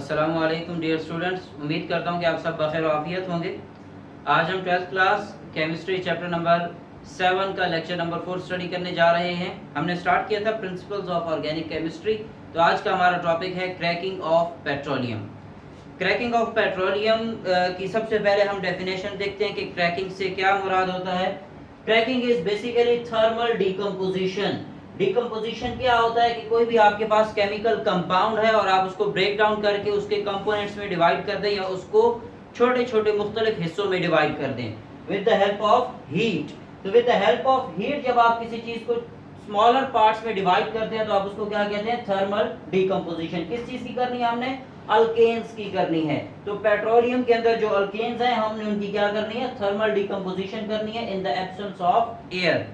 अस्सलामु अलैकुम dear students, उम्मीद करता हूँ कि आप सब बखैर आफियत होंगे। आज हम 12th class chemistry chapter number 7 का लेक्चर नंबर 4 स्टडी करने जा रहे हैं। हमने स्टार्ट किया था प्रिंसिपल्स ऑफ ऑर्गेनिक केमिस्ट्री। तो आज का हमारा टॉपिक है cracking of petroleum. Cracking of petroleum की सबसे पहले हम डेफिनेशन देखते हैं कि क्रैकिंग से क्या मुराद होता है। Cracking is basically thermal decomposition. Decomposition क्या होता है कि कोई भी आपके पास केमिकल कंपाउंड है और आप उसको ब्रेक डाउन करके उसके कंपोनेंट्स में डिवाइड कर दें या उसको छोटे छोटे मुख्तलिफ हिस्सों में डिवाइड कर दें with the help of heat. तो with the help of heat जब आप किसी चीज को स्मॉलर पार्ट्स में डिवाइड करते हैं तो आप उसको क्या कहते हैं, थर्मल डिकम्पोजिशन। किस चीज की करनी है हमने, अल्केन्स की करनी है। तो पेट्रोलियम के अंदर जो अल्केन्स हैं हमने उनकी क्या करनी है, थर्मल डिकम्पोजिशन करनी है in the absence of air.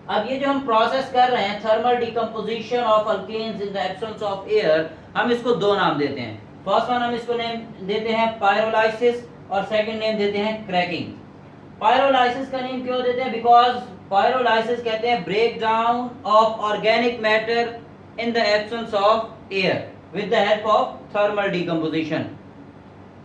अब ये जो हम प्रोसेस कर रहे हैं thermal decomposition of alkanes in the absence of air, हम इसको दो नाम देते हैं। फर्स्ट वन हम इसको नेम देते हैं पायरोलाइसिस और सेकंड नेम देते हैं क्रैकिंग। पायरोलाइसिस का नेम क्यों देते हैं, बिकॉज पायरोलाइसिस कहते हैं break down of organic matter in the absence of air with the help of thermal decomposition.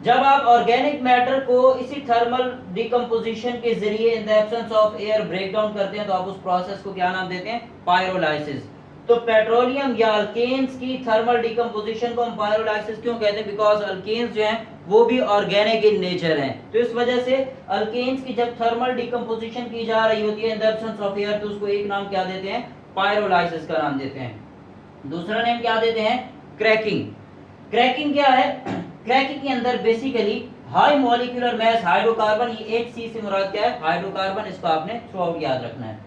जब आप ऑर्गेनिक मैटर को इसी थर्मल डिकम्पोजिशन के जरिए इन the absence of air brake down करते हैं तो आप उस प्रोसेस को क्या नाम देते हैं, पायरोलाइसिस। तो पेट्रोलियम या अल्केन्स की थर्मल डिकम्पोजिशन को हम पायरोलाइसिस क्यों कहते हैं, बिकॉज अल्केन्स जो हैं वो भी ऑर्गेनिक इन नेचर हैं। तो इस वजह से अल्केन्स की जब थर्मल डिकम्पोजिशन की जा रही होती है in the absence of air तो उसको एक नाम क्या देते हैं, पायरोलाइसिस का नाम देते हैं। दूसरा नेम क्या देते हैं, क्रैकिंग। क्रैकिंग क्या है, क्रैकिंग के अंदर बेसिकली हाई मॉलिक्यूलर मास हाइड्रोकार्बन, ये 8C से मुराद क्या है, हाइड्रोकार्बन, इसको आपने थ्रू आउट याद रखना है।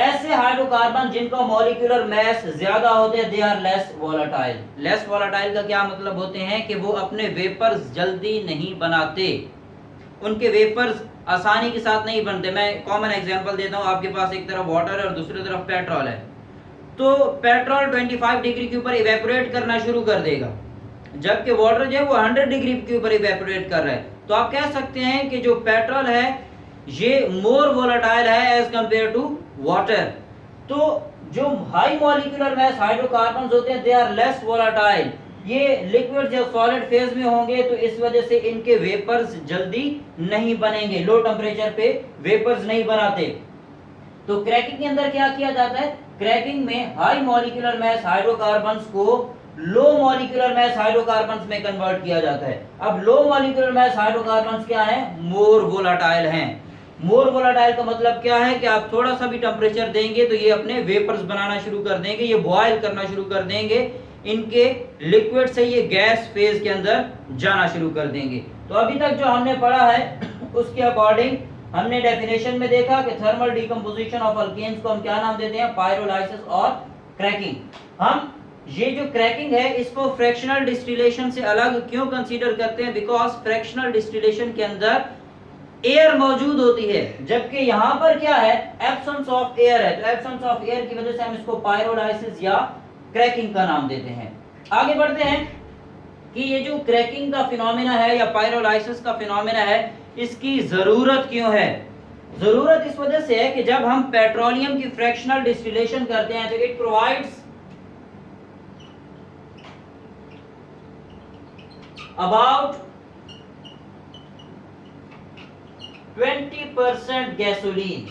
ऐसे हाइड्रोकार्बन जिनका मॉलिक्यूलर मास ज्यादा होते हैं, they are less volatile. Less volatile का क्या मतलब होते हैं कि वो अपने वेपर्स जल्दी नहीं बनाते, उनके वेपर्स आसानी के साथ नहीं बनते। मैं कॉमन एग्जांपल देता हूं, आपके पास एक तरफ वाटर है और दूसरी तरफ पेट्रोल है। तो पेट्रोल 25 डिग्री के ऊपर इवेपोरेट करना शुरू कर देगा, जबकि वाटर जो है वो 100 डिग्री के ऊपर इवेपोरेट कर रहा है। तो आप कह सकते हैं कि जो पेट्रोल है ये मोर वोलेटाइल है एज कंपेयर टू वाटर। तो जो हाई मॉलिक्यूलर मास हाइड्रोकार्बन्स होते हैं दे आर लेस वोलेटाइल, ये लिक्विड जब सॉलिड फेज में होंगे तो इस वजह से इनके वेपर्स जल्दी नहीं बनेंगे, लो टेम्परेचर पे वेपर्स नहीं बनाते। तो क्रैकिंग के अंदर क्या किया जाता है, क्रैकिंग में हाई मॉलिक्यूलर मास हाइड्रोकार्बन्स को लो मॉलिक्यूलर मास हाइड्रोकार्बन्स में कन्वर्ट किया जाता है। अब लो मॉलिक्यूलर मास हाइड्रोकार्बन्स क्या है, मोर वोलेटाइल हैं। मोर वोलेटाइल का मतलब क्या है कि आप थोड़ा सा भी टेम्परेचर देंगे तो ये अपने वेपर्स बनाना शुरू कर देंगे, ये बॉयल करना शुरू कर देंगे, इनके लिक्विड से ये गैस फेज के अंदर जाना शुरू कर देंगे। तो अभी तक जो हमने पढ़ा है उसके अकॉर्डिंग हमने डेफिनेशन में देखा कि थर्मल डिकम्पोजिशन ऑफ अल्केन्स को हम क्या नाम देते हैं, पायरोलाइसिस और क्रैकिंग। हम ये जो क्रैकिंग है इसको फ्रैक्शनल डिस्टिलेशन से अलग क्यों कंसीडर करते हैं, बिकॉज फ्रैक्शनल डिस्टिलेशन के अंदर एयर मौजूद होती है, जबकि यहाँ पर क्या है, एब्सेंस ऑफ एयर है। तो एब्सेंस ऑफ एयर की वजह से हम इसको पायरोलाइसिस या क्रैकिंग का नाम देते हैं। आगे बढ़ते हैं कि ये जो क्रैकिंग का फिनोमेना है या पायरोलाइसिस का फिनोमेना है इसकी जरूरत क्यों है। जरूरत इस वजह से है कि जब हम पेट्रोलियम की फ्रैक्शनल डिस्टिलेशन करते हैं तो इट प्रोवाइड्स about 20% गैसोलीन।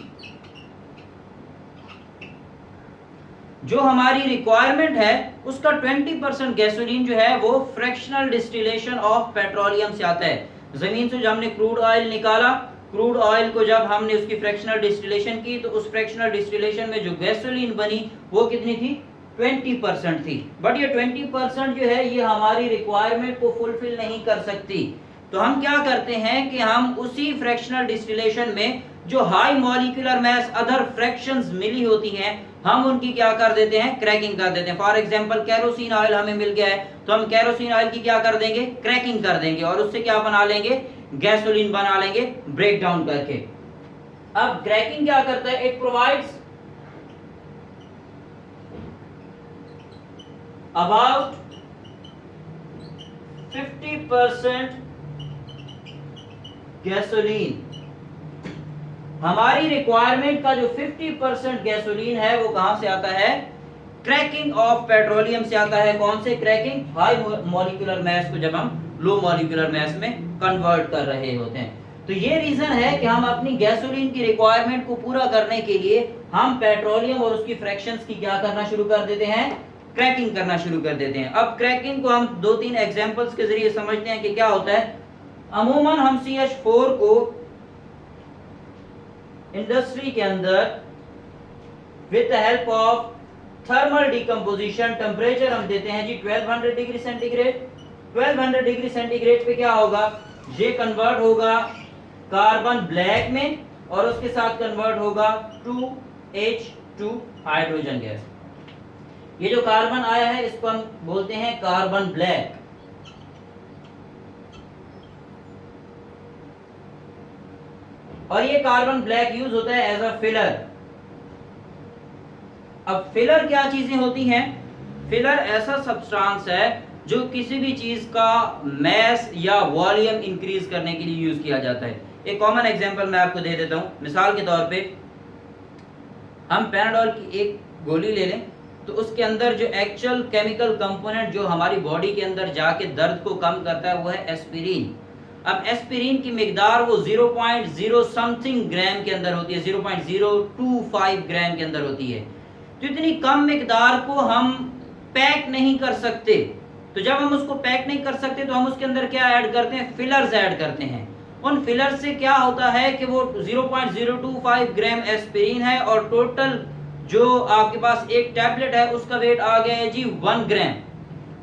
जो हमारी रिक्वायरमेंट है उसका 20% गैसोलीन जो है वो फ्रैक्शनल डिस्टिलेशन ऑफ पेट्रोलियम से आता है। जमीन से जब हमने क्रूड ऑयल निकाला, क्रूड ऑयल को जब हमने उसकी फ्रैक्शनल डिस्टिलेशन की तो उस फ्रैक्शनल डिस्टिलेशन में जो गैसोलीन बनी वो कितनी थी, 20% थी। बट ये 20% जो है ये हमारी रिक्वायरमेंट को फुलफिल नहीं कर सकती। तो हम क्या करते हैं कि हम उसी फ्रैक्शनल डिस्टिलेशन में जो high molecular mass other fractions मिली होती हैं हम उनकी क्या कर देते हैं, क्रैकिंग कर देते हैं। फॉर एग्जांपल कैरोसिन ऑयल हमें मिल गया है तो हम कैरोसिन ऑयल की क्या कर देंगे, क्रैकिंग कर देंगे और उससे क्या बना लेंगे, गैसोलीन बना लेंगे ब्रेक डाउन करके। अब क्रैकिंग क्या करता है, इट प्रोवाइड्स about 50% गैसोलीन। हमारी रिक्वायरमेंट का जो 50% गैसोलीन है वो कहां से आता है, क्रैकिंग ऑफ पेट्रोलियम से आता है कौन से? क्रैकिंग हाई मॉलिक्यूलर मास को जब हम लो मॉलिक्यूलर मास में कन्वर्ट कर रहे होते हैं। तो ये रीजन है कि हम अपनी गैसोलीन की रिक्वायरमेंट को पूरा करने के लिए हम पेट्रोलियम और उसकी फ्रैक्शंस की क्या करना शुरू कर देते हैं? क्रैकिंग करना शुरू कर देते हैं। अब क्रैकिंग को हम 2-3 एग्जांपल्स के जरिए समझते हैं कि क्या होता है। अमूमन हम CH4 को इंडस्ट्री के अंदर with the help of thermal decomposition temperature हम देते हैं जी 1200 डिग्री सेंटीग्रेड। 1200 डिग्री सेंटीग्रेड पे क्या होगा? ये कन्वर्ट होगा कार्बन ब्लैक में और उसके साथ कन्वर्ट होगा 2H2 हाइड्रोजन गैस। ये जो कार्बन आया है इसको हम बोलते हैं कार्बन ब्लैक। और ये कार्बन ब्लैक यूज होता है एज अ फिलर। अब फिलर क्या चीजें होती हैं? फिलर ऐसा सब्सटेंस है जो किसी भी चीज का मैस या वॉल्यूम इंक्रीज करने के लिए यूज किया जाता है। एक कॉमन एग्जांपल मैं आपको दे देता हूं। मिसाल के तौर पे हम पैनाडोल की एक गोली ले लें तो उसके अंदर जो एक्चुअल केमिकल कंपोनेंट जो हमारी बॉडी के अंदर जाके दर्द को कम करता है वो है एस्पिरिन। अब एस्पिरिन की मिकदार वो 0.0 समथिंग ग्राम के अंदर होती है, 0.025 ग्राम के अंदर होती है। तो इतनी कम मिकदार को हम पैक नहीं कर सकते। तो जब हम उसको पैक नहीं कर सकते तो हम उसके अंदर क्या ऐड करते हैं? फिलर्स ऐड करते हैं। उन फिलर से क्या होता है कि वो 0.025 ग्राम एस्पिरिन है और टोटल जो आपके पास एक टैबलेट है उसका वेट आ गया है जी 1 ग्राम।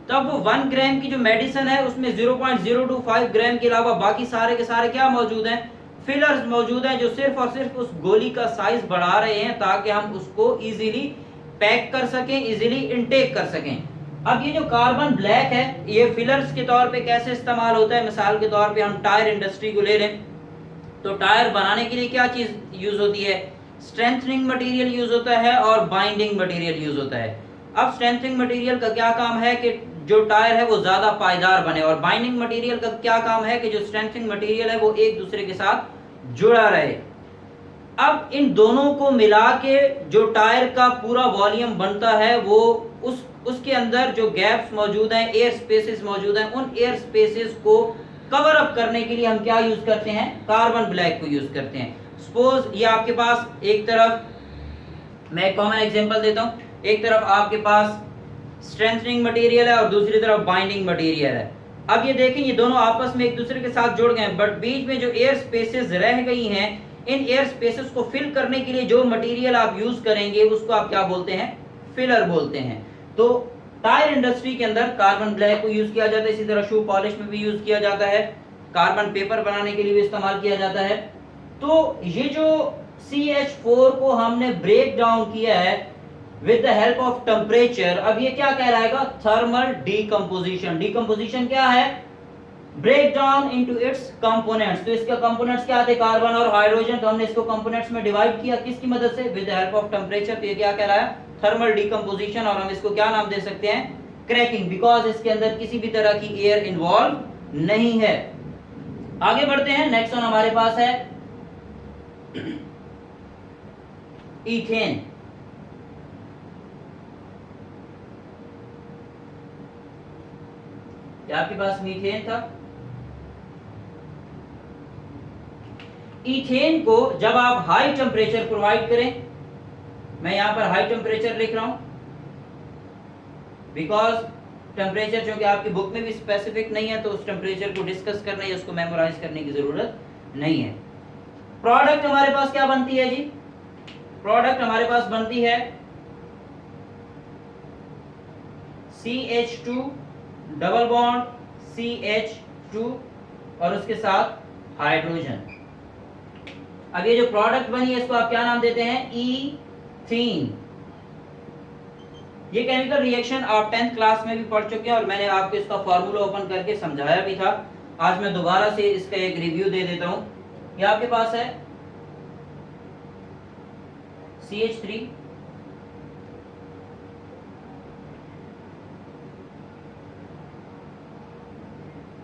तब वो 1 ग्राम की जो मेडिसिन है उसमें 0.025 ग्राम के अलावा बाकी सारे के सारे क्या मौजूद हैं? फिलर्स मौजूद हैं जो सिर्फ और सिर्फ उस गोली का साइज बढ़ा रहे हैं ताकि हम उसको इजीली पैक कर सकें, इजीली इनटेक कर सकें। अब ये जो कार्बन ब्लैक है ये फिलर्स के तौर पे कैसे इस्तेमाल होता है? मिसाल के तौर पे हम टायर इंडस्ट्री को ले लें तो टायर बनाने के लिए क्या चीज यूज होती है? स्ट्रेंथनिंग मटेरियल यूज होता है और बाइंडिंग मटेरियल यूज होता है। अब स्ट्रेंथनिंग मटेरियल का क्या काम है कि जो टायर है वो ज्यादा पायदार बने, और बाइंडिंग मटेरियल का क्या काम है कि जो स्ट्रेंथनिंग मटेरियल है वो एक दूसरे के साथ जुड़ा रहे। अब इन दोनों को मिला के जो टायर का पूरा वॉल्यूम बनता है वो उसके अंदर जो गैप्स मौजूद हैं, एयर स्पेसेस मौजूद हैं, उन एयर स्पेसेस को कवर अप करने के लिए हम क्या यूज करते हैं? कार्बन ब्लैक को यूज करते हैं। सपोज ये आपके पास एक तरफ मैं कॉमन एग्जांपल देता हूं, एक तरफ आपके पास स्ट्रेंथनिंग मटेरियल है और दूसरी तरफ बाइंडिंग मटेरियल है। अब ये देखें ये दोनों आपस में एक दूसरे के साथ जुड़ गए हैं, बट बीच में जो एयर स्पेसेस रह गई हैं इन एयर स्पेसेस को फिल करने के लिए जो मटेरियल आप यूज करेंगे उसको आप क्या बोलते हैं? फिलर बोलते हैं। तो टायर इंडस्ट्री के अंदर कार्बन ब्लैक को यूज किया जाता है, इसी तरह शू पॉलिश में भी यूज किया जाता है, कार्बन पेपर बनाने के लिए भी इस्तेमाल किया जाता है। तो ये जो CH4 को हमने ब्रेक डाउन किया है with the help of temperature, अब ये क्या कहलाएगा? Thermal decomposition. डिकम्पोजिशन क्या है? Break down into its components. तो इसके कंपोनेंट्स क्या थे? कार्बन और हाइड्रोजन। तो हमने इसको कंपोनेंट्स में डिवाइड किया किसकी मदद से? With the help of temperature. तो ये क्या कहलाया? Thermal decomposition. और हम इसको क्या नाम दे सकते हैं? क्रैकिंग, बिकॉज इसके अंदर किसी भी तरह की एयर इन्वॉल्व नहीं है। आगे बढ़ते हैं। नेक्स्ट वन हमारे पास है इथेन। आपके पास मीथेन था। इथेन को जब आप हाई टेम्परेचर प्रोवाइड करें, मैं यहां पर हाई टेम्परेचर लिख रहा हूं बिकॉज टेम्परेचर जो कि आपकी बुक में भी स्पेसिफिक नहीं है तो उस टेम्परेचर को डिस्कस करने या उसको मेमोराइज करने की जरूरत नहीं है। प्रोडक्ट हमारे पास क्या बनती है जी? प्रोडक्ट हमारे पास बनती है CH2 डबल बॉन्ड CH2 और उसके साथ हाइड्रोजन। अब ये जो प्रोडक्ट बनी है इसको आप क्या नाम देते हैं? ईथीन। ये केमिकल रिएक्शन आप 10th क्लास में भी पढ़ चुके हैं और मैंने आपको इसका फार्मूला ओपन करके समझाया भी था। आज मैं दोबारा से इसका एक रिव्यू दे देता हूं। ये आपके पास है CH3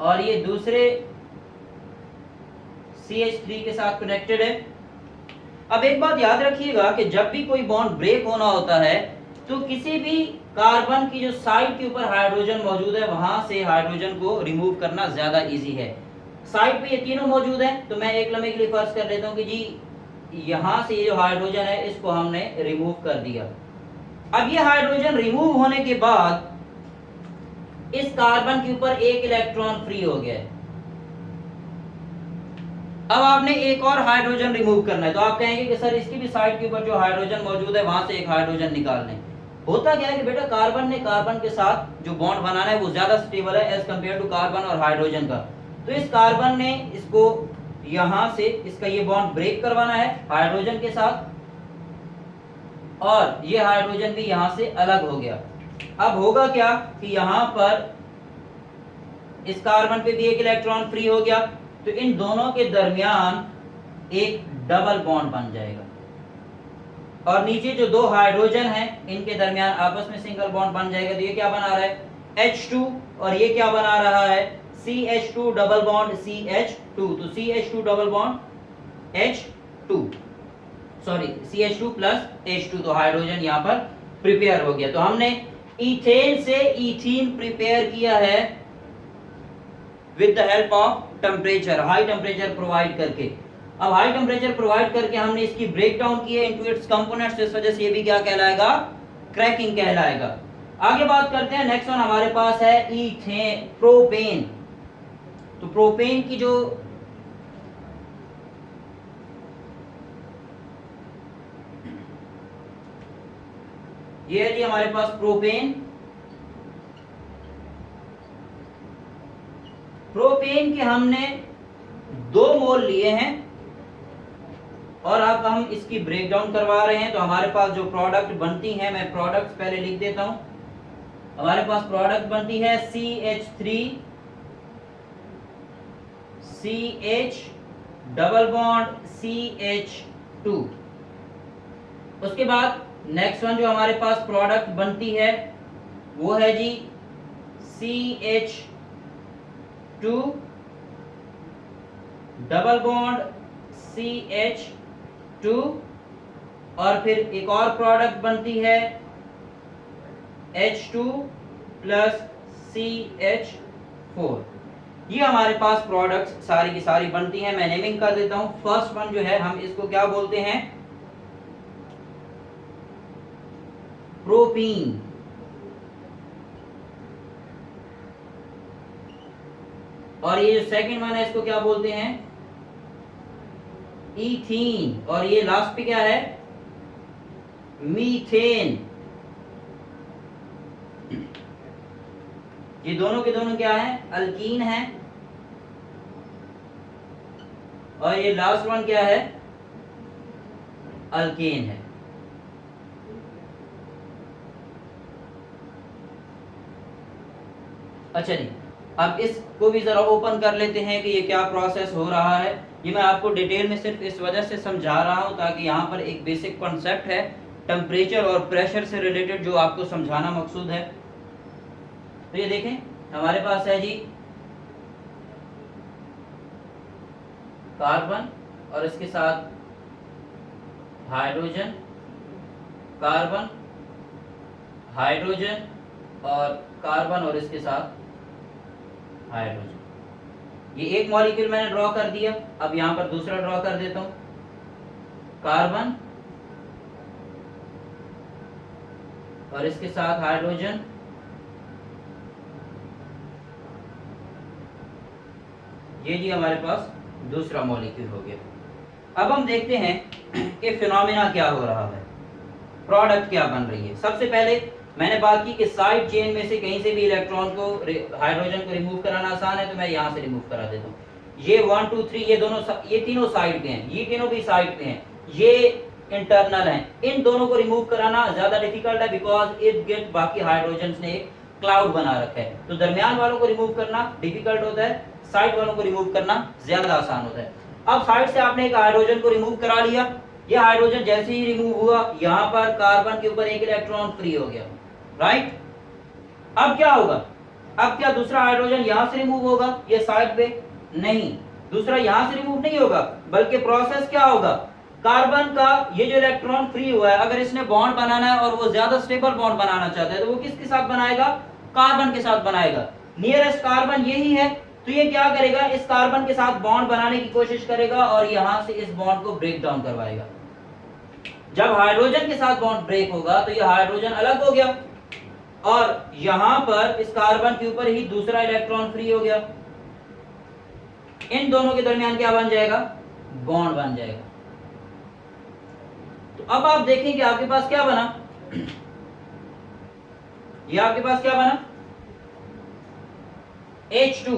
और ये दूसरे CH3 के साथ कनेक्टेड है। अब एक बात याद रखिएगा कि जब भी कोई बॉन्ड ब्रेक होना होता है तो किसी भी कार्बन की जो साइड के ऊपर हाइड्रोजन मौजूद है वहां से हाइड्रोजन को रिमूव करना ज्यादा इजी है। साइड पे ये तीनों मौजूद है, तो मैं एक लम्हे के लिए फर्ज कर लेता हूं कि जी यहां से ये जो हाइड्रोजन है इसको हमने रिमूव कर दिया। अब ये हाइड्रोजन रिमूव होने के बाद इस कार्बन के ऊपर एक इलेक्ट्रॉन फ्री हो गया है। अब आपने एक और हाइड्रोजन रिमूव करना है, तो आप कहेंगे कि सर इसकी भी साइड के ऊपर जो हाइड्रोजन मौजूद है वहां से एक हाइड्रोजन निकालना है। होता क्या है कि बेटा कार्बन ने कार्बन के साथ जो बॉन्ड बनाना है वो ज्यादा स्टेबल है एज कंपेयर टू कार्बन और हाइड्रोजन का। तो इस कार्बन ने इसको यहां से इसका ये बॉन्ड ब्रेक करवाना है हाइड्रोजन के साथ, और ये हाइड्रोजन भी यहां से अलग हो गया। अब होगा क्या कि यहां पर इस कार्बन पे भी एक इलेक्ट्रॉन फ्री हो गया, तो इन दोनों के दरमियान एक डबल बॉन्ड बन जाएगा, और नीचे जो दो हाइड्रोजन हैं इनके दरमियान आपस में सिंगल बॉन्ड बन जाएगा। तो ये क्या बना रहा है H2, और ये क्या बना रहा है CH2 डबल बॉन्ड CH2। तो CH2 double bond H2, sorry CH2 plus H2, तो हाइड्रोजन यहाँ पर प्रिपेयर हो गया। तो हमने इथेन से इथीन प्रिपेयर किया है with the help of temperature, high temperature provide करके। अब हाई टेम्परेचर प्रोवाइड करके हमने इसकी ब्रेक डाउन की है इनटू इट्स कंपोनेंट्स, इस वजह से ये भी क्या कहलाएगा क्रैकिंग कहलाएगा। आगे बात करते हैं, नेक्स्ट वन हमारे पास है इथेन प्रोपेन। तो प्रोपेन की जो ये है जी हमारे पास प्रोपेन। प्रोपेन के हमने 2 मोल लिए हैं और अब हम इसकी ब्रेक डाउन करवा रहे हैं। तो हमारे पास जो प्रोडक्ट बनती है, मैं प्रोडक्ट पहले लिख देता हूं। हमारे पास प्रोडक्ट बनती है CH3 CH double bond CH2। उसके बाद नेक्स्ट वन जो हमारे पास प्रोडक्ट बनती है वो है जी CH2 डबल बॉन्ड CH2, और फिर एक और प्रोडक्ट बनती है H2 प्लस CH4। ये हमारे पास प्रोडक्ट्स सारी की सारी बनती हैं। मैं नेमिंग कर देता हूं। फर्स्ट वन जो है हम इसको क्या बोलते हैं प्रोपीन, और ये जो सेकंड वन है इसको क्या बोलते हैं इथीन, और ये लास्ट पे क्या है मीथेन। ये दोनों के दोनों क्या है अल्कीन है, और ये लास्ट वन क्या है अल्केन है। अच्छा जी, अब इसको भी जरा ओपन कर लेते हैं कि ये क्या प्रोसेस हो रहा है। ये मैं आपको डिटेल में सिर्फ इस वजह से समझा रहा हूं ताकि यहाँ पर एक बेसिक कॉन्सेप्ट है टेम्परेचर और प्रेशर से रिलेटेड जो आपको समझाना मकसूद है। तो ये देखें हमारे पास है जी कार्बन और इसके साथ हाइड्रोजन, कार्बन हाइड्रोजन और कार्बन और इसके साथ हाइड्रोजन। ये एक मॉलिक्यूल मैंने ड्रॉ कर दिया। अब यहां पर दूसरा ड्रॉ कर देता हूं, कार्बन और इसके साथ हाइड्रोजन, ये जी हमारे पास दूसरा मॉलिक्यूल हो गया। अब हम देखते हैं कि फिनोमेना क्या हो रहा है, प्रोडक्ट क्या बन रही है। सबसे पहले मैंने बात की कि साइड चेन में से कहीं से भी इलेक्ट्रॉन को हाइड्रोजन को रिमूव कराना आसान है, तो मैं यहां से रिमूव करा देता हूँ। ये 1 2 3 ये तीनों साइड पे हैं, ये तीनों भी साइड पे हैं, ये इंटरनल हैं। इन दोनों को रिमूव कराना ज्यादा डिफिकल्ट है बिकॉज इर्द गिर्द बाकी हाइड्रोजन ने एक क्लाउड बना रखा है। तो दरमियान वालों को रिमूव करना डिफिकल्ट होता है, साइड वालों को रिमूव करना ज्यादा आसान होता है। अब साइड से आपने एक हाइड्रोजन को रिमूव करा लिया। ये हाइड्रोजन जैसे ही रिमूव हुआ, यहाँ पर कार्बन के ऊपर एक इलेक्ट्रॉन फ्री हो गया, राइट। अब क्या होगा, अब क्या दूसरा हाइड्रोजन यहां से रिमूव होगा ये साइड पे? नहीं, दूसरा यहां से रिमूव नहीं होगा, बल्कि प्रोसेस क्या होगा, कार्बन का ये जो इलेक्ट्रॉन फ्री हुआ है, अगर इसने बॉन्ड बनाना है और वो ज्यादा स्टेबल बॉन्ड बनाना चाहता है तो वो किसके साथ बनाएगा? कार्बन के साथ बनाएगा। नियरेस्ट कार्बन यही है, तो ये क्या करेगा? इस कार्बन के साथ बॉन्ड बनाने की कोशिश करेगा और यहां से इस बॉन्ड को ब्रेक डाउन करवाएगा। जब हाइड्रोजन के साथ बॉन्ड ब्रेक होगा तो ये हाइड्रोजन अलग हो गया और यहां पर इस कार्बन के ऊपर ही दूसरा इलेक्ट्रॉन फ्री हो गया। इन दोनों के दरमियान क्या बन जाएगा? बॉन्ड बन जाएगा। तो अब आप देखें कि आपके पास क्या बना। ये आपके पास क्या बना? H2,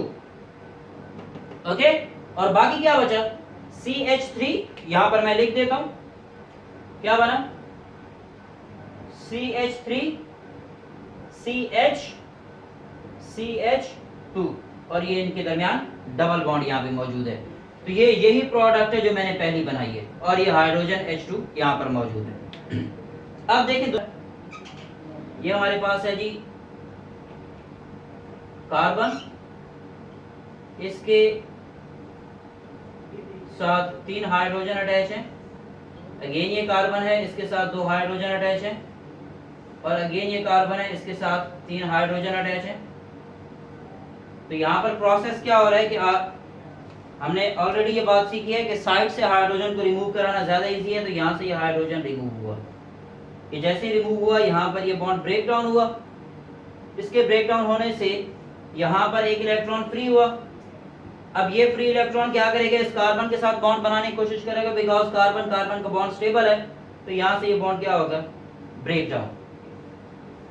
okay. और बाकी क्या बचा? CH3। यहां पर मैं लिख देता हूं क्या बना? CH3 CH2 और ये इनके दरमियान डबल बॉन्ड यहां पे मौजूद है। तो ये यही प्रोडक्ट है जो मैंने पहली बनाई है और ये हाइड्रोजन H2 यहां पर मौजूद है। अब देखें ये हमारे पास है जी कार्बन, इसके साथ 3 हाइड्रोजन अटैच हैं। अगेन ये कार्बन है, इसके साथ 2 हाइड्रोजन अटैच हैं और अगेन ये कार्बन है, इसके साथ 3 हाइड्रोजन अटैच हैं। तो यहाँ पर प्रोसेस क्या हो रहा है कि हमने ऑलरेडी ये बात सीखी है कि साइड से हाइड्रोजन को रिमूव कराना ज्यादा इजी है। तो यहाँ से ये हाइड्रोजन रिमूव हुआ, कि जैसे ही रिमूव हुआ यहाँ पर ये बॉन्ड ब्रेक डाउन हुआ। इसके ब्रेक डाउन होने से यहाँ पर एक इलेक्ट्रॉन फ्री हुआ। अब ये फ्री इलेक्ट्रॉन क्या करेगा? इस कार्बन के साथ बॉन्ड बनाने की कोशिश करेगा, बिकॉज कार्बन का बॉन्ड स्टेबल है। तो यहाँ से ये बॉन्ड क्या होगा? Break down.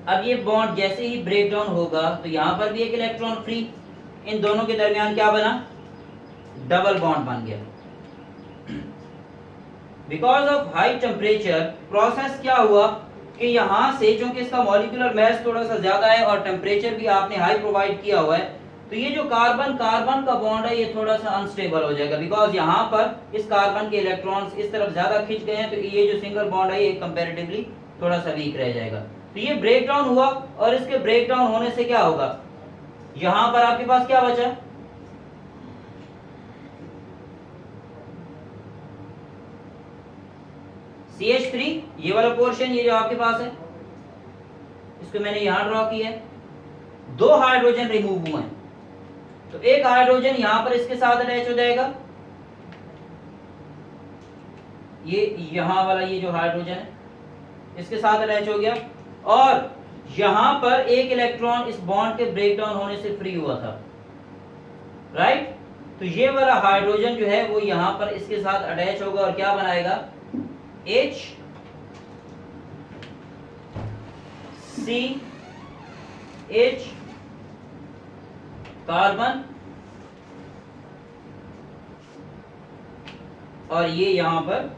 अब ये बॉन्ड जैसे ही ब्रेक डाउन होगा तो यहाँ पर भी एक इलेक्ट्रॉन फ्री। इन दोनों के दरमियान क्या बना? डबल बॉन्ड बन गया। Because of high temperature process क्या हुआ कि यहाँ से चूंकि इसका मॉलिक्यूलर मास थोड़ा सा ज्यादा है और टेम्परेचर भी आपने हाई प्रोवाइड किया हुआ है, तो ये जो कार्बन का बॉन्ड है ये थोड़ा सा अनस्टेबल हो जाएगा। बिकॉज यहाँ पर इस कार्बन के इलेक्ट्रॉन्स इस तरफ ज्यादा खिंच गए हैं, तो ये जो सिंगल बॉन्ड है ये कंपैरेटिवली थोड़ा सा वीक रह जाएगा। तो ये ब्रेक डाउन हुआ और इसके ब्रेक डाउन होने से क्या होगा? यहाँ पर आपके पास क्या बचा? CH3, ये वाला पोर्शन ये जो आपके पास है, इसको मैंने यहां ड्रॉ किया है। 2 हाइड्रोजन रिमूव हुए हैं, तो एक हाइड्रोजन यहां पर इसके साथ अटैच हो जाएगा। ये यहां वाला ये जो हाइड्रोजन है इसके साथ अटैच हो गया और यहां पर एक इलेक्ट्रॉन इस बॉन्ड के ब्रेक डाउन होने से फ्री हुआ था, राइट। तो ये वाला हाइड्रोजन जो है वो यहां पर इसके साथ अटैच होगा और क्या बनाएगा? H C H कार्बन और ये यहां पर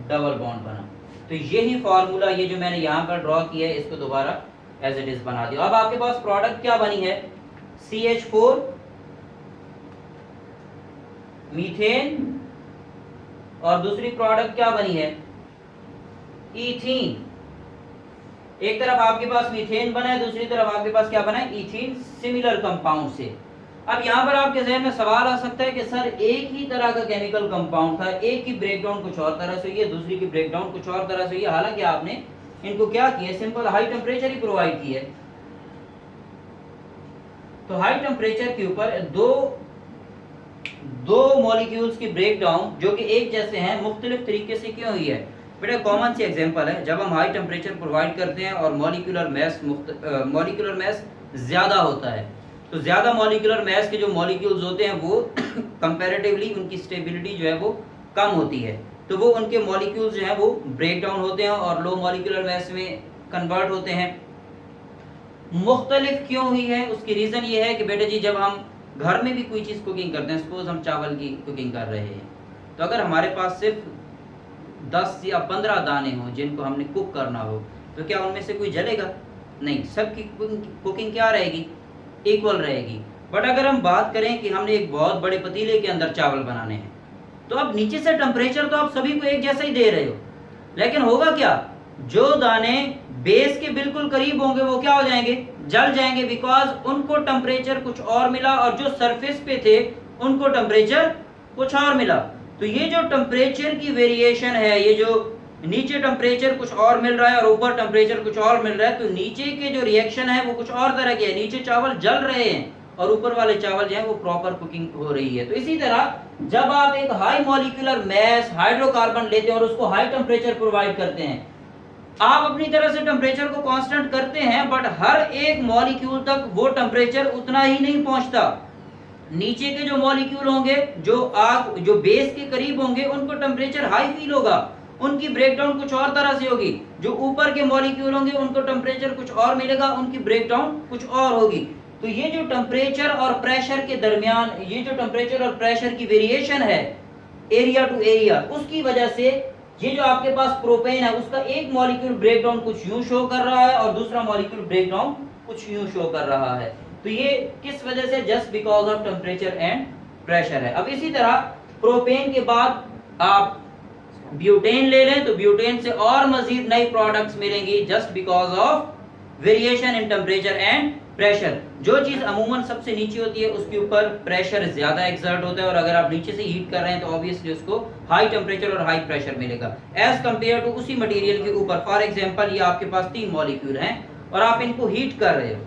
डबल बॉन्ड बना। तो यही फॉर्मूला ये जो मैंने यहां पर ड्रॉ किया है इसको दोबारा एज इट इज बना दिया। अब आपके पास प्रोडक्ट क्या बनी है? CH4 मीथेन और दूसरी प्रोडक्ट क्या बनी है? इथीन। एक तरफ आपके पास मीथेन बना है, दूसरी तरफ आपके पास क्या बना है? इथीन, सिमिलर कंपाउंड से। अब यहाँ पर आपके जहन में सवाल आ सकता है कि सर एक ही तरह का केमिकल कंपाउंड था, एक की ब्रेकडाउन कुछ और तरह से हुई है, दूसरी की ब्रेकडाउन कुछ और तरह से हुई है। हालांकि आपने इनको क्या किया? सिंपल हाई टेम्परेचर ही प्रोवाइड किया है। तो हाई टेम्परेचर के ऊपर दो मॉलिक्यूल्स की ब्रेकडाउन जो कि एक जैसे हैं मुख्तलिफ तरीके से क्यों हुई है? बेटा कॉमन सी एग्जांपल है, जब हम हाई टेम्परेचर प्रोवाइड करते हैं और मॉलिक्यूलर मास ज्यादा होता है, तो ज्यादा मॉलिक्यूलर मास के जो मॉलिक्यूल्स होते हैं वो कंपैरेटिवली उनकी स्टेबिलिटी जो है वो कम होती है, तो वो उनके मॉलिक्यूल्स जो हैं वो ब्रेक डाउन होते हैं और लो मॉलिक्यूलर मास में कन्वर्ट होते हैं। मुख्तलिफ क्यों हुई है? उसकी रीज़न ये है कि बेटे जी जब हम घर में भी कोई चीज़ कुकिंग करते हैं, सपोज हम चावल की कुकिंग कर रहे हैं, तो अगर हमारे पास सिर्फ 10 या 15 दाने हों जिनको हमने कुक करना हो, तो क्या उनमें से कोई जलेगा? नहीं, सबकी कुकिंग क्या रहेगी? इक्वल रहेगी। बट अगर हम बात करें कि हमने एक बहुत बड़े पतीले के अंदर चावल बनाने हैं, तो अब नीचे से टेम्परेचर तो आप सभी को एक जैसा ही दे रहे हो, लेकिन होगा क्या? जो दाने बेस के बिल्कुल करीब होंगे वो क्या हो जाएंगे? जल जाएंगे, बिकॉज उनको टेम्परेचर कुछ और मिला और जो सरफेस पे थे उनको टेम्परेचर कुछ और मिला। तो तो ये जो टेम्परेचर की वेरिएशन है, ये जो नीचे टेम्परेचर कुछ और मिल रहा है और ऊपर टेम्परेचर कुछ और मिल रहा है, तो नीचे के जो रिएक्शन है वो कुछ और तरह के है। नीचे चावल जल रहे हैं और ऊपर वाले चावल जो है वो प्रॉपर कुकिंग हो रही है। तो इसी तरह जब आप एक हाई मॉलिक्यूलर मैस हाइड्रोकार्बन लेते हैं और उसको हाई टेम्परेचर प्रोवाइड करते हैं, आप अपनी तरह से टेम्परेचर को कांस्टेंट करते हैं, बट हर एक मॉलिक्यूल तक वो टेम्परेचर उतना ही नहीं पहुंचता। नीचे के जो मॉलिक्यूल होंगे, जो बेस के करीब होंगे, उनको टेम्परेचर हाई फील होगा, उनकी ब्रेकडाउन कुछ और तरह से होगी। जो ऊपर के मॉलिक्यूल होंगे उनको टेम्परेचर कुछ और मिलेगा, उनकी ब्रेकडाउन कुछ और होगी। तो ये जो टेम्परेचर और प्रेशर के दरमियान, ये जो टेम्परेचर और प्रेशर की वेरिएशन है एरिया टू एरिया, उसकी वजह से ये जो आपके पास प्रोपेन है उसका एक मॉलिक्यूल ब्रेकडाउन कुछ यूं शो कर रहा है और दूसरा मॉलिक्यूल ब्रेकडाउन कुछ यूं शो कर रहा है। तो ये किस वजह से? Just because of temperature and pressure है। अब इसी तरह प्रोपेन के बाद आप ब्यूटेन ले लें तो ब्यूटेन से और मजीद नई प्रोडक्ट्स मिलेंगी just because of variation in temperature and pressure. जो चीज अमूमन सबसे नीचे होती है उसके ऊपर प्रेशर ज्यादा एक्सर्ट होता है, और अगर आप नीचे से हीट कर रहे हैं तो ऑब्वियसली उसको हाई टेम्परेचर और हाई प्रेशर मिलेगा एज कंपेयर टू उसी मटेरियल के ऊपर। फॉर एग्जांपल ये आपके पास 3 मॉलिक्यूल हैं और आप इनको हीट कर रहे हो,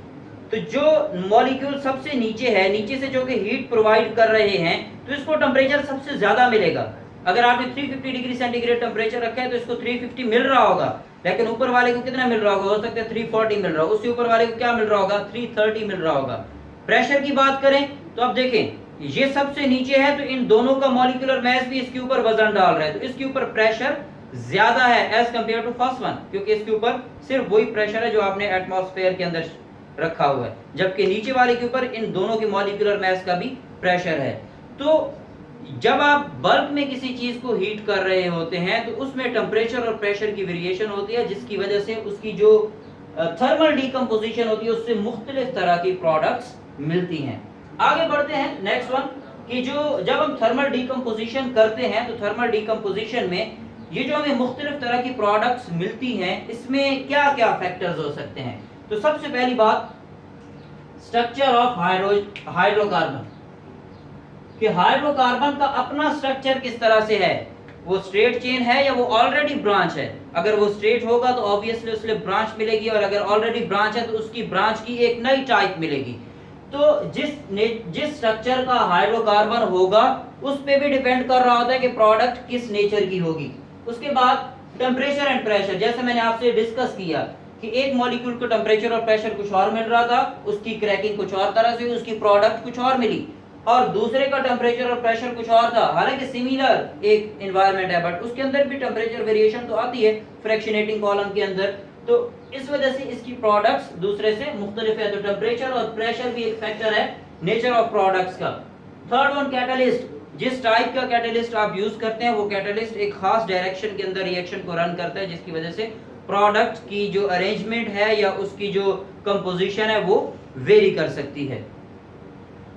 तो जो मॉलिक्यूल सबसे नीचे है, नीचे से जो कि हीट प्रोवाइड कर रहे हैं, तो इसको टेम्परेचर सबसे ज्यादा मिलेगा। अगर आपने 350 डिग्री सेंटीग्रेड टेम्परेचर रखा है तो इसको 350 मिल रहा होगा, लेकिन ऊपर वाले को कितना मिल रहा होगा? हो सकता है 340 मिल रहा हो, उससे ऊपर वाले को क्या मिल रहा होगा? 330 मिल रहा होगा। प्रेशर की बात करें तो अब देखें ये सबसे नीचे है, तो इन दोनों का मॉलिक्यूलर मास भी इसके ऊपर वजन डाल रहा है, तो इसके ऊपर प्रेशर ज्यादा है as compare to first one, क्योंकि इसके ऊपर सिर्फ वही प्रेशर है जो आपने एटमॉस्फेयर के अंदर रखा हुआ है, जबकि नीचे वाले के ऊपर इन दोनों के मॉलिक्यूलर मास का भी प्रेशर है। तो जब आप बल्क में किसी चीज को हीट कर रहे होते हैं तो उसमें टेम्परेचर और प्रेशर की वेरिएशन होती है, जिसकी वजह से उसकी जो थर्मल डीकम्पोजिशन होती है उससे मुख्तलिफ तरह की प्रोडक्ट्स मिलती हैं। आगे बढ़ते हैं नेक्स्ट वन कि जो जब हम थर्मल डीकम्पोजिशन करते हैं तो थर्मल डीकम्पोजिशन में ये जो हमें मुख्तलिफ तरह की प्रोडक्ट्स मिलती हैं, इसमें क्या क्या फैक्टर्स हो सकते हैं? तो सबसे पहली बात स्ट्रक्चर ऑफ हाइड्रोकार्बन, कि हाइड्रोकार्बन का अपना स्ट्रक्चर किस तरह से है, वो स्ट्रेट चेन है या वो ऑलरेडी ब्रांच है। अगर वो स्ट्रेट होगा तो ऑब्वियसली उसके ब्रांच मिलेगी, और अगर ऑलरेडी ब्रांच है तो उसकी ब्रांच की एक नई टाइप मिलेगी। तो जिस स्ट्रक्चर का हाइड्रोकार्बन होगा उस पे भी डिपेंड कर रहा होता है कि प्रोडक्ट किस नेचर की होगी। उसके बाद टेम्परेचर एंड प्रेशर, जैसे मैंने आपसे डिस्कस किया कि एक मॉलिक्यूल को टेम्परेचर और प्रेशर कुछ और मिल रहा था, उसकी क्रैकिंग कुछ और तरह से, उसकी प्रोडक्ट कुछ और मिली, और दूसरे का टेम्परेचर और प्रेशर कुछ और था, हालांकि सिमिलर एक एनवायरनमेंट है बट उसके अंदर भी टेम्परेचर वेरिएशन तो आती है फ्रैक्शनेटिंग कॉलम के अंदर। तो इस वजह से इसकी प्रोडक्ट्स दूसरे से मुख्तलिफ है। तो टेम्परेचर और प्रेशर भी एक फैक्टर है नेचर ऑफ प्रोडक्ट्स का। थर्ड वन कैटलिस्ट, जिस टाइप का कैटलिस्ट आप यूज करते हैं वो कैटलिस्ट एक खास डायरेक्शन के अंदर रिएक्शन को रन करता है, जिसकी वजह से प्रोडक्ट की जो अरेंजमेंट है या उसकी जो कंपोजिशन है वो वेरी कर सकती है।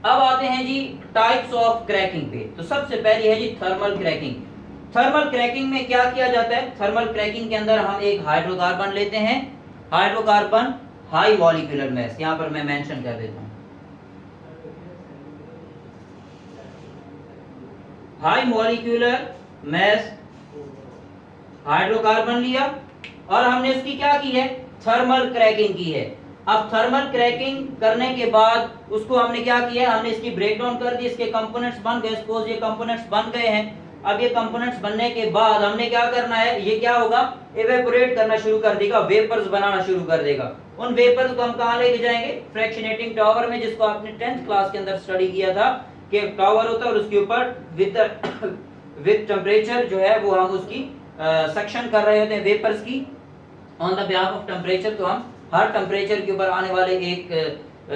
अब आते हैं जी टाइप्स ऑफ क्रैकिंग पे। तो सबसे पहली है जी थर्मल क्रैकिंग। थर्मल क्रैकिंग में क्या किया जाता है? थर्मल क्रैकिंग के अंदर हम एक हाइड्रोकार्बन लेते हैं, हाइड्रोकार्बन हाई मॉलिक्यूलर मास, यहां पर मैं मेंशन कर देता हूं, हाई मॉलिक्यूलर मास हाइड्रोकार्बन लिया और हमने उसकी क्या की है? थर्मल क्रैकिंग की है। अब थर्मल क्रैकिंग करने के बाद उसको हमने क्या किया? हमने इसकी ब्रेकडाउन कर दी, इसके कंपोनेंट्स बन गए। सपोज ये कंपोनेंट्स बन गए हैं। अब ये कंपोनेंट्स बनने के बाद हमने क्या करना है? ये क्या होगा? इवेपोरेट करना शुरू कर देगा, वेपर्स बनाना शुरू कर देगा। उन वेपर्स को हम कहां लेके जाएंगे? फ्रैक्शनेटिंग टावर में, जिसको आपने 10th क्लास के अंदर स्टडी किया था कि टावर होता है और उसके ऊपर विद टेम्परेचर जो है वो हम उसकी सक्शन कर रहे होते हैं वेपर्स की on the behalf of temperature. तो हम हर टेम्परेचर के ऊपर आने वाले एक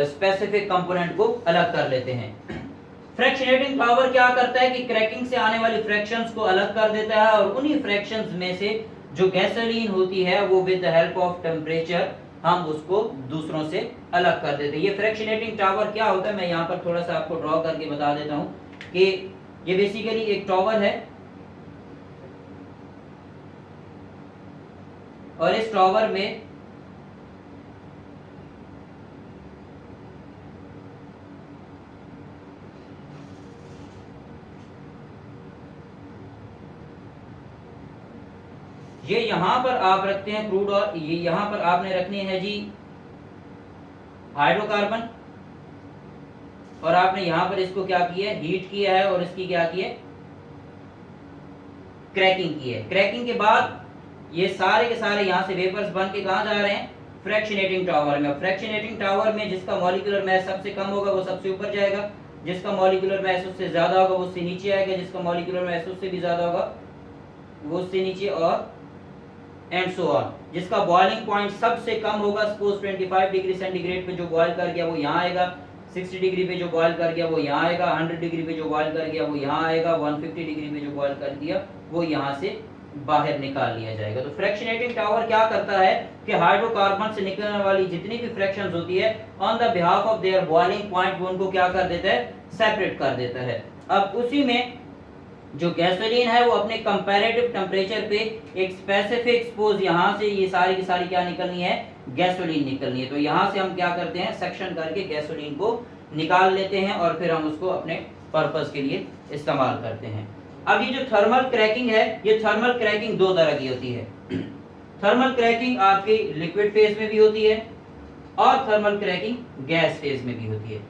स्पेसिफिक कंपोनेंट को अलग कर लेते हैं। फ्रैक्शनेटिंग पावर क्या करता है कि क्रैकिंग से आने वाली फ्रैक्शंस को अलग कर देता है, और उन्हीं फ्रैक्शंस में से जो गैसोलीन होती है वो with the help of temperature हम उसको दूसरों से अलग कर देते हैं। ये फ्रैक्शनेटिंग टावर क्या होता है मैं यहाँ पर थोड़ा सा आपको ड्रॉ करके बता देता हूँ कि ये बेसिकली एक टावर है, और इस टावर में ये यहाँ पर आप रखते हैं क्रूड ऑयल, ये यहाँ पर आपने रखने हैं जी हाइड्रोकार्बन, और आपने यहाँ पर इसको क्या किया है, हीट किया है और इसकी क्या की है, क्रैकिंग की है। क्रैकिंग के बाद ये सारे के सारे यहाँ से वेपर्स बन के कहाँ जा रहे हैं, फ्रैक्शनेटिंग टावर में। फ्रैक्शनेटिंग टावर में जिसका मॉलिक्यूलर मास सबसे कम होगा वो सबसे ऊपर जाएगा, जिसका मॉलिक्यूलर मास उससे ज्यादा होगा वो उससे नीचे आएगा, जिसका मॉलिक्यूलर मास उससे भी ज्यादा होगा वो उससे नीचे, और एंड सो ऑन। जिसका बॉइलिंग पॉइंट सबसे कम होगा, सपोज 25 डिग्री सेंटीग्रेड पे जो बॉयल कर गया वो यहाँ आएगा, 60 डिग्री पे जो बॉयल कर गया वो यहाँ आएगा, 100 डिग्री पे जो बॉयल कर गया वो यहाँ आएगा, 150 डिग्री पे जो बॉयल कर दिया वो यहाँ से बाहर निकाल लिया जाएगा। तो फ्रैक्शनेटिंग टावर क्या करता है कि हाइड्रोकार्बन से निकलने वाली जितनी भी फ्रैक्शंस होती है on the behalf of their boiling point वो उनको क्या कर देता है, सेपरेट कर देता है। अब उसी में जो गैसोलीन है वो अपने कंपैरेटिव टेम्परेचर पे एक स्पेसिफिक सपोज यहाँ से ये सारी की सारी क्या निकलनी है, गैसोलीन निकलनी है। तो यहाँ से हम क्या करते हैं, सेक्शन करके गैसोलीन को निकाल लेते हैं और फिर हम उसको अपने पर्पस के लिए इस्तेमाल करते हैं। अब ये जो थर्मल क्रैकिंग है, ये थर्मल क्रैकिंग दो तरह की होती है। थर्मल क्रैकिंग आपकी लिक्विड फेज में भी होती है और थर्मल क्रैकिंग गैस फेज में भी होती है।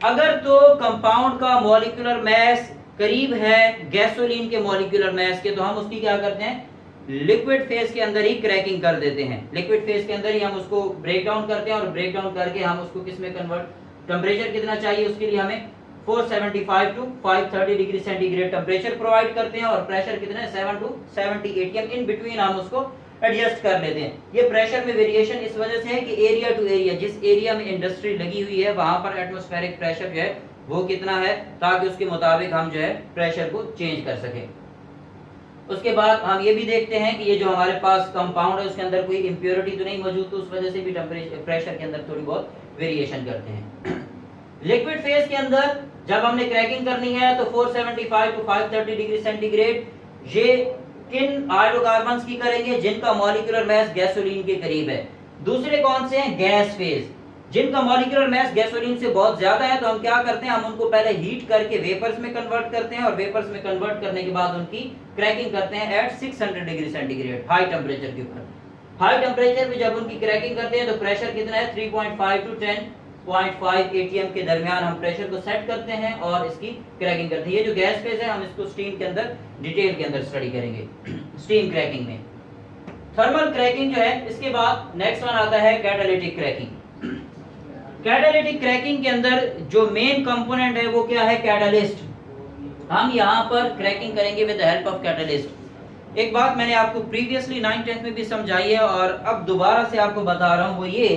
अगर तो कंपाउंड का मॉलिक्यूलर मास करीब है गैसोलीन के मॉलिक्यूलर मास के, तो हम उसकी क्या करते हैं, लिक्विड फेज के अंदर ही क्रैकिंग कर देते हैं। लिक्विड फेज के अंदर ही हम उसको ब्रेक डाउन करते हैं और ब्रेक डाउन करके हम उसको किस में कन्वर्ट, टेम्परेचर कितना चाहिए उसके लिए हमें 475 to 530 degree centigrade temperature provide करते हैं, और प्रेशर कितना है 7 टू 70 atm इन बिटवीन हम उसको एडजस्ट कर लेते हैं। ये प्रेशर में वेरिएशन इस वजह से है कि एरिया टू एरिया, जिस एरिया में इंडस्ट्री लगी हुई है वहां पर एटमॉस्फेरिक प्रेशर जो है वो कितना है, ताकि उसके मुताबिक हम जो है प्रेशर को चेंज कर सकें। उसके बाद हम ये भी देखते हैं कि ये जो हमारे पास कंपाउंड है उसके अंदर कोई इंप्योरिटी तो नहीं मौजूद, तो उस वजह से भी टेम्परेचर प्रेशर के अंदर थोड़ी बहुत वेरिएशन करते हैं। लिक्विड फेज के अंदर जब हमने क्रैकिंग करनी है तो 475 टू 530 डिग्री सेंटीग्रेड, ये किन हाइड्रोकार्बन्स की करेंगे, जिनका मॉलिक्यूलर मास गैसोलीन के करीब है। दूसरे कौन से हैं, गैस फेज, जिनका मॉलिक्यूलर मास गैसोलीन से बहुत ज्यादा है, तो हम क्या करते हैं, हम उनको पहले हीट करके वेपर्स में कन्वर्ट करते हैं, और वेपर्स में कन्वर्ट करने के बाद उनकी क्रैकिंग करते हैं at 600 degree centigrade high temperature के ऊपर। हाई टेम्परेचर पे जब उनकी क्रैकिंग करते हैं तो प्रेशर कितना है 3.5 टू 10.5 atm के दरमियान हम प्रेशर को सेट करते हैं और इसकी क्रैकिंग करते हैं। ये जो गैस फेज है हम इसको स्टीम के अंदर डिटेल के अंदर स्टडी करेंगे स्टीम क्रैकिंग में। थर्मल क्रैकिंग जो है, इसके बाद नेक्स्ट वन आता है कैटालिटिक क्रैकिंग। कैटालिटिक क्रैकिंग के अंदर जो मेन कंपोनेंट है वो क्या है, कैटालिस्ट। हम यहाँ पर क्रैकिंग करेंगे with the help of catalyst. एक बात मैंने आपको प्रीवियसली 9th-10th में भी समझाई है और अब दोबारा से आपको बता रहा हूँ, वो ये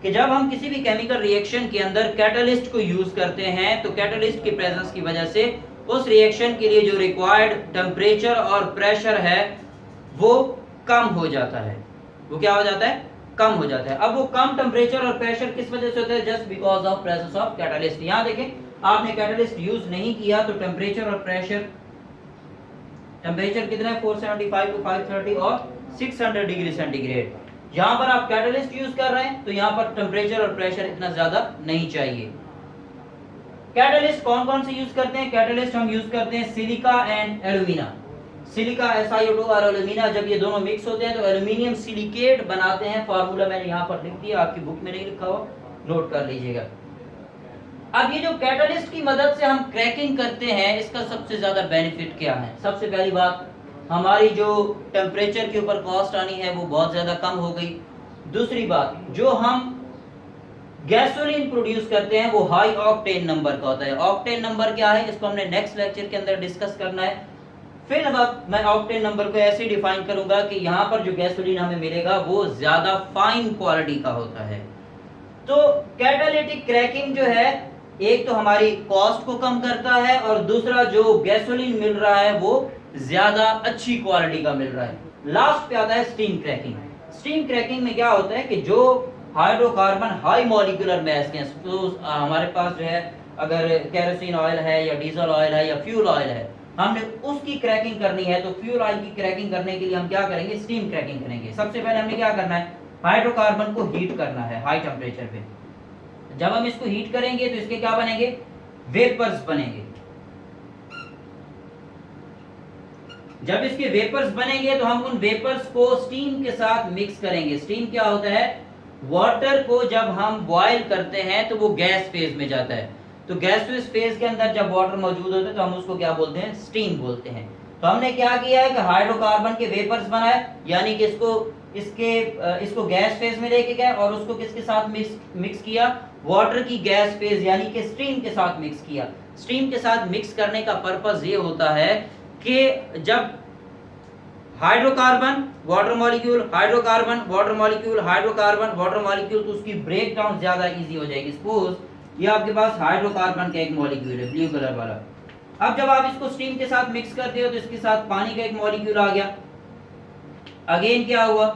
कि जब हम किसी भी केमिकल रिएक्शन के अंदर कैटालिस्ट को यूज करते हैं तो कैटालिस्ट की प्रेजेंस की वजह से उस रिएक्शन के लिए जो रिक्वायर्ड टेम्परेचर और प्रेशर है वो कम हो जाता है। वो क्या हो जाता है, कम हो जाता है। अब वो कम टेम्परेचर और प्रेशर किस वजह से होता है, just because of presence of catalyst. यहाँ देखें, आपने कैटालिस्ट यूज नहीं किया तो टेम्परेचर और प्रेशर, टेम्परेचर कितना है 475 टू 530 और 600 डिग्री सेंटीग्रेड। यहाँ पर आप कैटालिस्ट यूज कर रहे हैं तो यहाँ पर टेम्परेचर और प्रेशर इतना ज्यादा नहीं चाहिए। कैटालिस्ट कौन कौन से यूज करते हैं, कैटालिस्ट हम यूज करते हैं silica and alumina. Silica SiO2 और एल्यूमिना जब ये दोनों मिक्स होते हैं तो एल्यूमिनियम सिलिकेट बनाते हैं। फार्मूला मैंने यहाँ पर लिख दिया, आपकी बुक में नहीं लिखा हो, नोट कर लीजिएगा। अब ये जो कैटालिस्ट की मदद से हम क्रैकिंग करते हैं, इसका सबसे ज्यादा बेनिफिट क्या है। सबसे पहली बात, हमारी जो टेम्परेचर के ऊपर कॉस्ट आनी है वो बहुत ज्यादा कम हो गई। दूसरी बात, जो हम गैसोलीन प्रोड्यूस करते हैं वो हाई ऑक्टेन नंबर का होता है। ऑक्टेन नंबर क्या है, इसको हमने नेक्स्ट लेक्चर के अंदर डिस्कस करना है। फिर अब मैं ऑक्टेन नंबर को ऐसे डिफाइन करूंगा कि यहाँ पर जो गैसोलीन हमें मिलेगा वो ज्यादा फाइन क्वालिटी का होता है। तो कैटालिटिक क्रैकिंग जो है, एक तो हमारी कॉस्ट को कम करता है और दूसरा जो गैसोलीन मिल रहा है वो ज्यादा अच्छी क्वालिटी का मिल रहा है। लास्ट पे आता है स्टीम क्रैकिंग। स्टीम क्रैकिंग में क्या होता है कि जो हाइड्रोकार्बन हाई मॉलिक्यूलर मास के, सपोज हमारे पास जो है अगर केरोसिन ऑयल है या डीजल ऑयल है या फ्यूल ऑयल है, हमने उसकी क्रैकिंग करनी है तो फ्यूल ऑयल की क्रैकिंग करने के लिए हम क्या करेंगे, स्टीम क्रैकिंग करेंगे। सबसे पहले हमने क्या करना है, हाइड्रोकार्बन को हीट करना है हाई टेम्परेचर पे। जब हम इसको हीट करेंगे तो इसके क्या बनेंगे, वेपर्स बनेंगे। जब इसके वेपर्स बनेंगे तो हम उन वेपर्स को स्टीम के साथ मिक्स करेंगे। स्टीम क्या होता है? वाटर को जब हम बॉयल करते हैं तो वो गैस फेज में जाता है। तो गैसियस फेज के अंदर जब वाटर मौजूद होता है तो हम उसको क्या बोलते हैं? स्टीम बोलते हैं। तो हमने क्या किया है कि हाइड्रोकार्बन के वेपर्स बनाए, यानी कि इसको गैस फेज में लेके गए और उसको किसके साथ मिक्स किया? वाटर की गैस फेज यानी कि स्टीम के साथ मिक्स किया। स्टीम के साथ मिक्स करने का पर्पस ये होता है कि जब hydrocarbon water molecule, hydrocarbon water molecule, hydrocarbon water molecule, तो उसकी ब्रेक डाउन ज्यादा इजी हो जाएगी। सपोज ये आपके पास हाइड्रोकार्बन का एक मॉलिक्यूल है ब्लू कलर वाला। अब जब आप इसको स्टीम के साथ मिक्स करते हो तो इसके साथ पानी का एक मॉलिक्यूल आ गया। अगेन क्या हुआ?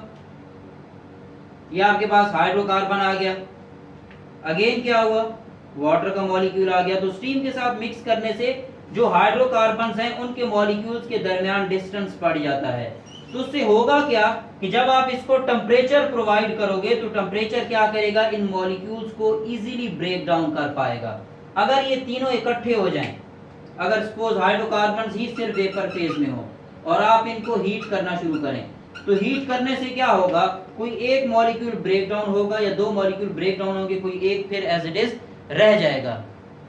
ये आपके पास हाइड्रोकार्बन आ गया। अगेन क्या हुआ? वाटर का मॉलिक्यूल आ गया। तो स्टीम के साथ मिक्स करने से जो हाइड्रोकार्बन्स हैं उनके मॉलिक्यूल्स के दरमियान डिस्टेंस बढ़ जाता है। तो उससे होगा क्या कि जब आप इसको टेम्परेचर प्रोवाइड करोगे तो टेम्परेचर क्या करेगा? इन मॉलिक्यूल्स को इजीली ब्रेक डाउन कर पाएगा। अगर ये तीनों इकट्ठे हो जाएं, अगर सपोज हाइड्रोकार्बन्स ही सिर्फ वेपर फेज में हो और आप इनको हीट करना शुरू करें, तो हीट करने से क्या होगा? कोई एक मॉलिक्यूल ब्रेक डाउन होगा या दो मॉलिक्यूल ब्रेक डाउन होंगे, कोई एक फिर एज इट इज रह जाएगा।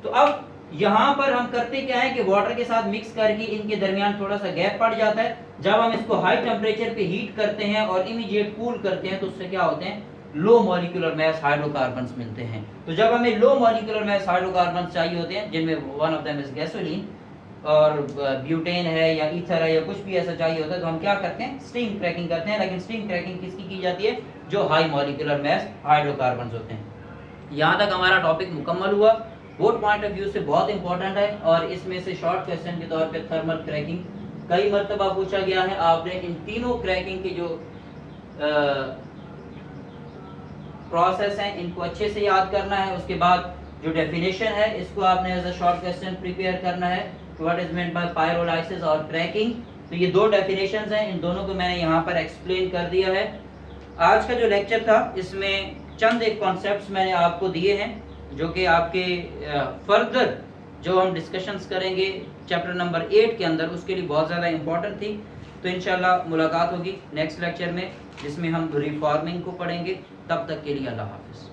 तो अब यहाँ पर हम करते क्या है कि वाटर के साथ मिक्स करके इनके दरमियान थोड़ा सा गैप पड़ जाता है। जब हम इसको हाई टेम्परेचर पे हीट करते हैं और इमीडिएट कूल करते हैं तो उससे क्या होते हैं? लो मॉलिक्यूलर मास हाइड्रोकार्बन्स मिलते हैं। तो जब हमें लो मॉलिक्यूलर मास हाइड्रोकार्बन्स चाहिए होते हैं, जिनमें one of them is gasoline और ब्यूटेन है या ईथर है या कुछ भी ऐसा चाहिए होता है, तो हम क्या करते हैं? स्टीम क्रैकिंग करते हैं। लेकिन स्टीम क्रैकिंग किसकी की जाती है? जो हाई मॉलिक्यूलर मास हाइड्रोकार्बन्स होते हैं। यहाँ तक हमारा टॉपिक मुकम्मल हुआ। बोथ पॉइंट ऑफ व्यू से बहुत इंपॉर्टेंट है और इसमें से शॉर्ट क्वेश्चन के तौर पे थर्मल क्रैकिंग कई मर्तबा पूछा गया है। आपने इन तीनों क्रैकिंग के जो प्रोसेस हैं इनको अच्छे से याद करना है। उसके बाद जो डेफिनेशन है इसको आपने as a short question prepare करना है। What is meant by pyrolysis और क्रैकिंग। तो ये दो डेफिनेशंस हैं, इन दोनों को मैंने यहाँ पर एक्सप्लेन कर दिया है। आज का जो लेक्चर था इसमें चंद एक कॉन्सेप्ट्स मैंने आपको दिए हैं जो कि आपके फर्दर जो हम डिस्कशंस करेंगे चैप्टर नंबर 8 के अंदर उसके लिए बहुत ज़्यादा इंपॉर्टेंट थी। तो इंशाल्लाह मुलाकात होगी नेक्स्ट लेक्चर में जिसमें हम रिफॉर्मिंग को पढ़ेंगे। तब तक के लिए अल्लाह हाफिज़।